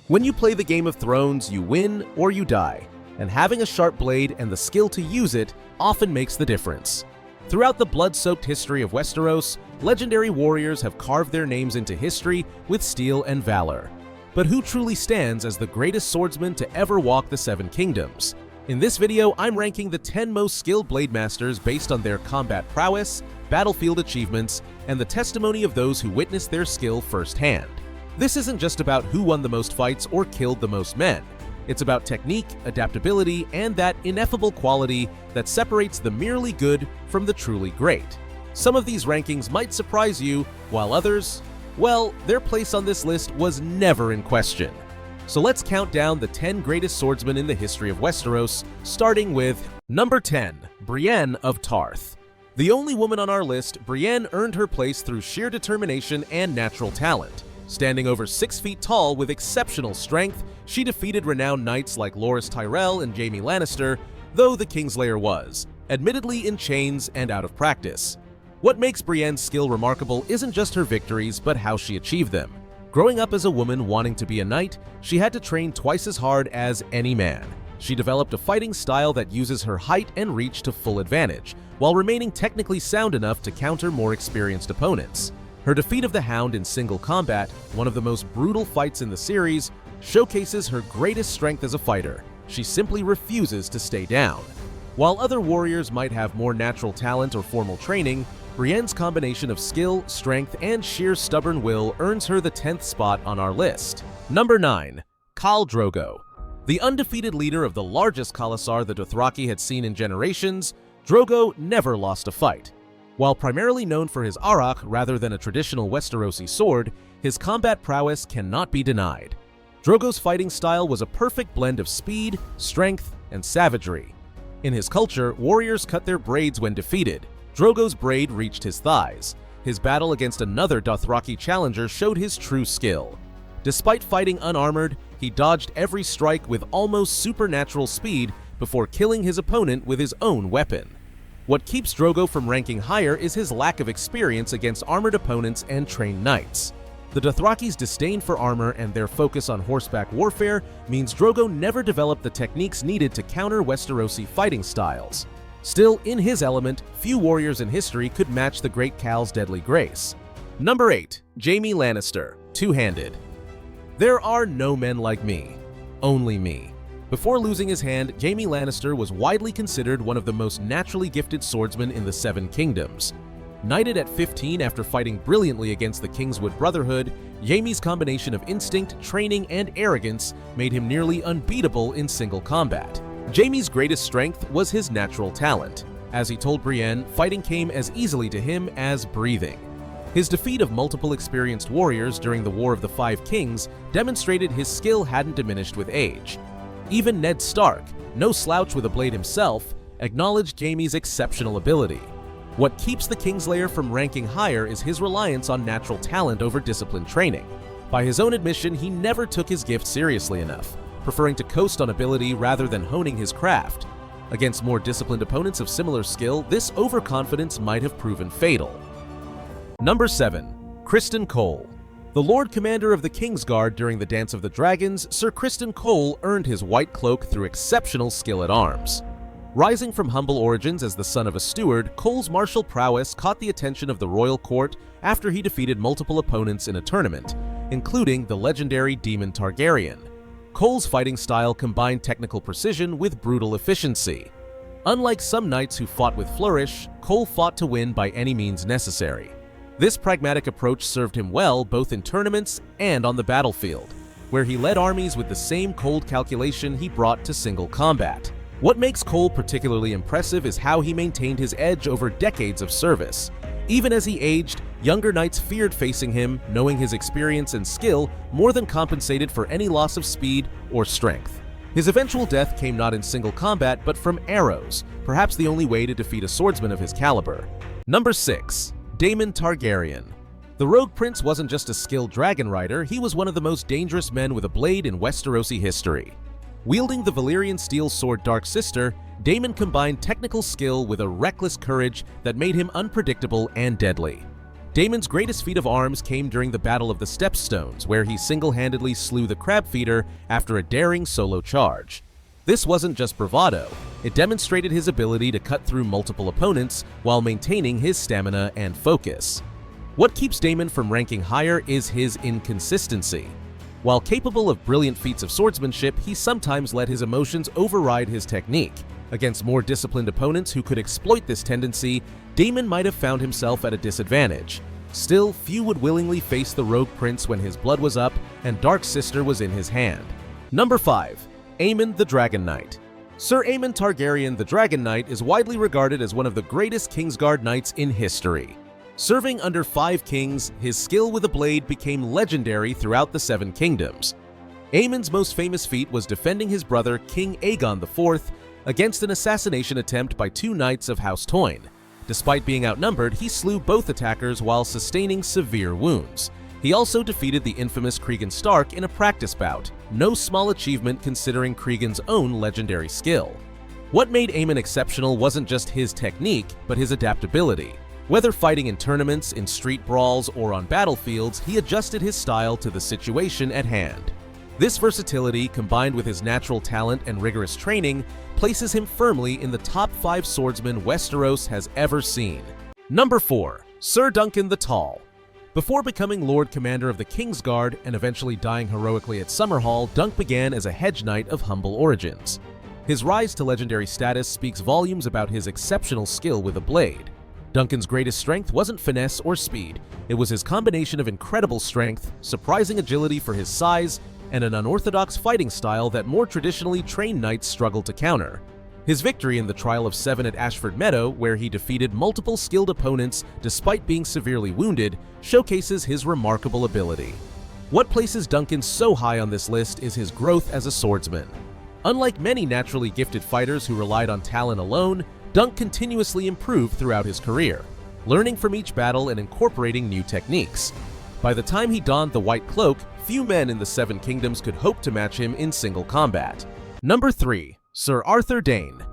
When you play the Game of Thrones, you win or you die, and having a sharp blade and the skill to use it often makes the difference. Throughout the blood-soaked history of Westeros, legendary warriors have carved their names into history with steel and valor. But who truly stands as the greatest swordsman to ever walk the Seven Kingdoms? In this video, I'm ranking the 10 most skilled blade masters based on their combat prowess, battlefield achievements, and the testimony of those who witnessed their skill firsthand. This isn't just about who won the most fights or killed the most men. It's about technique, adaptability, and that ineffable quality that separates the merely good from the truly great. Some of these rankings might surprise you, while others, well, their place on this list was never in question. So let's count down the 10 greatest swordsmen in the history of Westeros, starting with number 10, Brienne of Tarth. The only woman on our list, Brienne earned her place through sheer determination and natural talent. Standing over 6 feet tall with exceptional strength, she defeated renowned knights like Loras Tyrell and Jaime Lannister, though the Kingslayer was, admittedly in chains and out of practice. What makes Brienne's skill remarkable isn't just her victories, but how she achieved them. Growing up as a woman wanting to be a knight, she had to train twice as hard as any man. She developed a fighting style that uses her height and reach to full advantage, while remaining technically sound enough to counter more experienced opponents. Her defeat of the Hound in single combat, one of the most brutal fights in the series, showcases her greatest strength as a fighter. She simply refuses to stay down. While other warriors might have more natural talent or formal training, Brienne's combination of skill, strength, and sheer stubborn will earns her the 10th spot on our list. Number 9. Khal Drogo. The undefeated leader of the largest Khalasar the Dothraki had seen in generations, Drogo never lost a fight. While primarily known for his arakh rather than a traditional Westerosi sword, his combat prowess cannot be denied. Drogo's fighting style was a perfect blend of speed, strength, and savagery. In his culture, warriors cut their braids when defeated. Drogo's braid reached his thighs. His battle against another Dothraki challenger showed his true skill. Despite fighting unarmored, he dodged every strike with almost supernatural speed before killing his opponent with his own weapon. What keeps Drogo from ranking higher is his lack of experience against armored opponents and trained knights. The Dothraki's disdain for armor and their focus on horseback warfare means Drogo never developed the techniques needed to counter Westerosi fighting styles. Still, in his element, few warriors in history could match the great Khal's deadly grace. Number 8. Jaime Lannister, two-handed. There are no men like me, only me. Before losing his hand, Jaime Lannister was widely considered one of the most naturally gifted swordsmen in the Seven Kingdoms. Knighted at 15 after fighting brilliantly against the Kingswood Brotherhood, Jaime's combination of instinct, training, and arrogance made him nearly unbeatable in single combat. Jaime's greatest strength was his natural talent. As he told Brienne, fighting came as easily to him as breathing. His defeat of multiple experienced warriors during the War of the Five Kings demonstrated his skill hadn't diminished with age. Even Ned Stark, no slouch with a blade himself, acknowledged Jaime's exceptional ability. What keeps the Kingslayer from ranking higher is his reliance on natural talent over disciplined training. By his own admission, he never took his gift seriously enough, preferring to coast on ability rather than honing his craft. Against more disciplined opponents of similar skill, this overconfidence might have proven fatal. Number 7. Criston Cole. The Lord Commander of the Kingsguard during the Dance of the Dragons, Sir Criston Cole earned his white cloak through exceptional skill at arms. Rising from humble origins as the son of a steward, Cole's martial prowess caught the attention of the royal court after he defeated multiple opponents in a tournament, including the legendary Daemon Targaryen. Cole's fighting style combined technical precision with brutal efficiency. Unlike some knights who fought with flourish, Cole fought to win by any means necessary. This pragmatic approach served him well both in tournaments and on the battlefield, where he led armies with the same cold calculation he brought to single combat. What makes Cole particularly impressive is how he maintained his edge over decades of service. Even as he aged, younger knights feared facing him, knowing his experience and skill more than compensated for any loss of speed or strength. His eventual death came not in single combat but from arrows, perhaps the only way to defeat a swordsman of his caliber. Number 6. Daemon Targaryen. The Rogue Prince wasn't just a skilled dragon rider, he was one of the most dangerous men with a blade in Westerosi history. Wielding the Valyrian steel sword Dark Sister, Daemon combined technical skill with a reckless courage that made him unpredictable and deadly. Daemon's greatest feat of arms came during the Battle of the Stepstones, where he single-handedly slew the Crab Feeder after a daring solo charge. This wasn't just bravado, it demonstrated his ability to cut through multiple opponents while maintaining his stamina and focus. What keeps Daemon from ranking higher is his inconsistency. While capable of brilliant feats of swordsmanship, he sometimes let his emotions override his technique. Against more disciplined opponents who could exploit this tendency, Daemon might have found himself at a disadvantage. Still, few would willingly face the rogue prince when his blood was up and Dark Sister was in his hand. Number 5. Aemon the Dragon Knight. Sir Aemon Targaryen the Dragon Knight is widely regarded as one of the greatest Kingsguard knights in history. Serving under 5 kings, his skill with a blade became legendary throughout the 7 kingdoms. Aemon's most famous feat was defending his brother King Aegon IV against an assassination attempt by 2 knights of House Toyne. Despite being outnumbered, he slew both attackers while sustaining severe wounds. He also defeated the infamous Cregan Stark in a practice bout, no small achievement considering Cregan's own legendary skill. What made Aemon exceptional wasn't just his technique, but his adaptability. Whether fighting in tournaments, in street brawls, or on battlefields, he adjusted his style to the situation at hand. This versatility, combined with his natural talent and rigorous training, places him firmly in the top 5 swordsmen Westeros has ever seen. Number 4. Sir Duncan the Tall. Before becoming Lord Commander of the Kingsguard and eventually dying heroically at Summerhall, Dunk began as a hedge knight of humble origins. His rise to legendary status speaks volumes about his exceptional skill with a blade. Duncan's greatest strength wasn't finesse or speed, it was his combination of incredible strength, surprising agility for his size, and an unorthodox fighting style that more traditionally trained knights struggled to counter. His victory in the Trial of 7 at Ashford Meadow, where he defeated multiple skilled opponents despite being severely wounded, showcases his remarkable ability. What places Duncan so high on this list is his growth as a swordsman. Unlike many naturally gifted fighters who relied on talent alone, Dunk continuously improved throughout his career, learning from each battle and incorporating new techniques. By the time he donned the White Cloak, few men in the 7 Kingdoms could hope to match him in single combat. Number 3. Sir Arthur Dayne.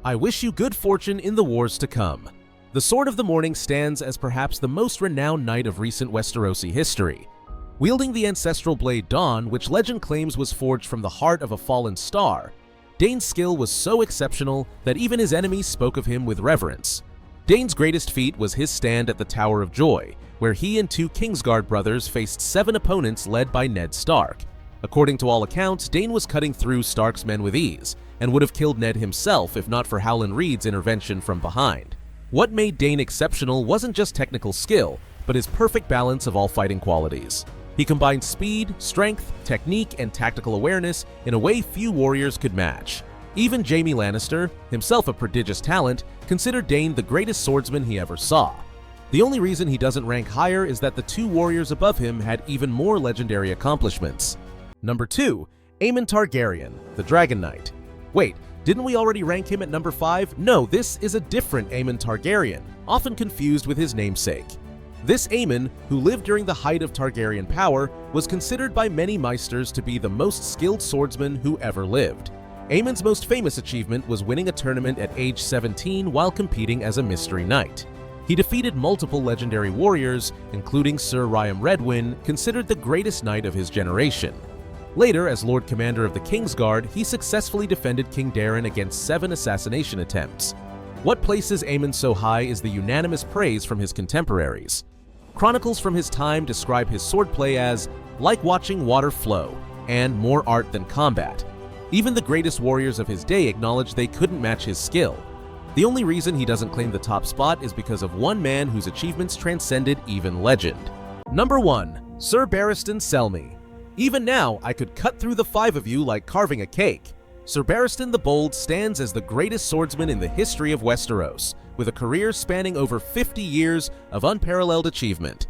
I wish you good fortune in the wars to come. The Sword of the Morning stands as perhaps the most renowned knight of recent Westerosi history. Wielding the ancestral blade Dawn, which legend claims was forged from the heart of a fallen star, Dayne's skill was so exceptional that even his enemies spoke of him with reverence. Dayne's greatest feat was his stand at the Tower of Joy, where he and 2 Kingsguard brothers faced 7 opponents led by Ned Stark. According to all accounts, Dayne was cutting through Stark's men with ease, and would have killed Ned himself if not for Howland Reed's intervention from behind. What made Dayne exceptional wasn't just technical skill, but his perfect balance of all fighting qualities. He combined speed, strength, technique, and tactical awareness in a way few warriors could match. Even Jaime Lannister, himself a prodigious talent, considered Dayne the greatest swordsman he ever saw. The only reason he doesn't rank higher is that the 2 warriors above him had even more legendary accomplishments. Number 2. Aemon Targaryen, the Dragon Knight. Wait, didn't we already rank him at number 5? No, this is a different Aemon Targaryen, often confused with his namesake. This Aemon, who lived during the height of Targaryen power, was considered by many Meisters to be the most skilled swordsman who ever lived. Aemon's most famous achievement was winning a tournament at age 17 while competing as a mystery knight. He defeated multiple legendary warriors, including Sir Ryam Redwyn, considered the greatest knight of his generation. Later, as Lord Commander of the Kingsguard, he successfully defended King Daemon against 7 assassination attempts. What places Aemon so high is the unanimous praise from his contemporaries. Chronicles from his time describe his swordplay as like watching water flow, and more art than combat. Even the greatest warriors of his day acknowledged they couldn't match his skill. The only reason he doesn't claim the top spot is because of one man whose achievements transcended even legend. Number 1. Sir Barristan Selmy. Even now, I could cut through the 5 of you like carving a cake. Sir Barristan the Bold stands as the greatest swordsman in the history of Westeros, with a career spanning over 50 years of unparalleled achievement.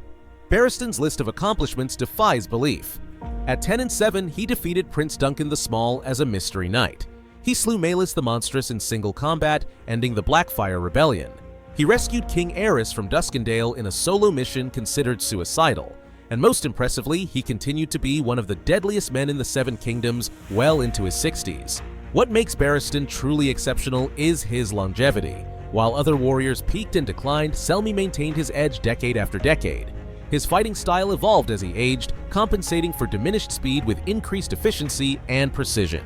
Barristan's list of accomplishments defies belief. At 10-7, he defeated Prince Duncan the Small as a mystery knight. He slew Maelys the Monstrous in single combat, ending the Blackfire Rebellion. He rescued King Aerys from Duskendale in a solo mission considered suicidal. And most impressively, he continued to be one of the deadliest men in the 7 Kingdoms well into his 60s. What makes Barristan truly exceptional is his longevity. While other warriors peaked and declined, Selmy maintained his edge decade after decade. His fighting style evolved as he aged, compensating for diminished speed with increased efficiency and precision.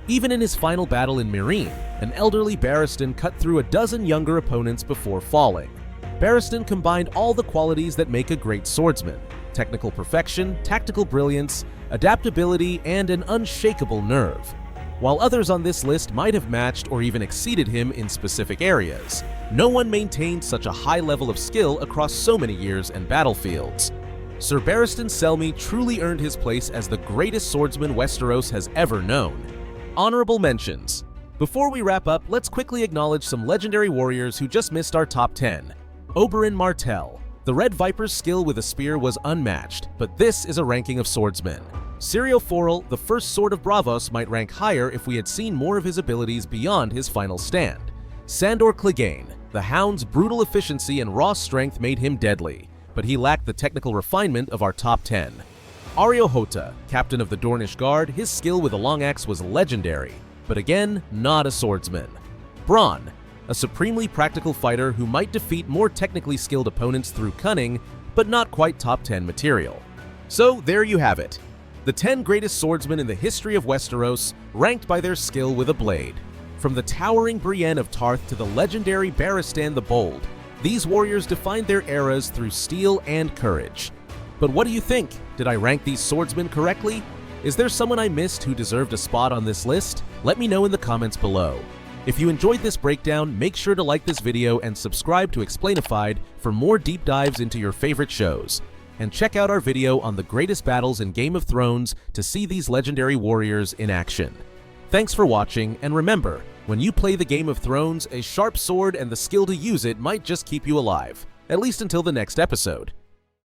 Even in his final battle in Meereen, an elderly Barristan cut through a dozen younger opponents before falling. Barristan combined all the qualities that make a great swordsman: technical perfection, tactical brilliance, adaptability, and an unshakable nerve. While others on this list might have matched or even exceeded him in specific areas, no one maintained such a high level of skill across so many years and battlefields. Sir Barristan Selmy truly earned his place as the greatest swordsman Westeros has ever known. Honorable mentions. Before we wrap up, let's quickly acknowledge some legendary warriors who just missed our top 10. Oberyn Martell. The Red Viper's skill with a spear was unmatched, but this is a ranking of swordsmen. Syrio Forel, the first Sword of Braavos, might rank higher if we had seen more of his abilities beyond his final stand. Sandor Clegane. The Hound's brutal efficiency and raw strength made him deadly, but he lacked the technical refinement of our top 10. Areo Hota, captain of the Dornish Guard, his skill with a long axe was legendary, but again, not a swordsman. Bronn, a supremely practical fighter who might defeat more technically skilled opponents through cunning, but not quite top 10 material. So there you have it. The 10 greatest swordsmen in the history of Westeros, ranked by their skill with a blade. From the towering Brienne of Tarth to the legendary Barristan the Bold, these warriors defined their eras through steel and courage. But what do you think? Did I rank these swordsmen correctly? Is there someone I missed who deserved a spot on this list? Let me know in the comments below. If you enjoyed this breakdown, make sure to like this video and subscribe to Explainified for more deep dives into your favorite shows. And check out our video on the greatest battles in Game of Thrones to see these legendary warriors in action. Thanks for watching, and remember, when you play the Game of Thrones, a sharp sword and the skill to use it might just keep you alive, at least until the next episode.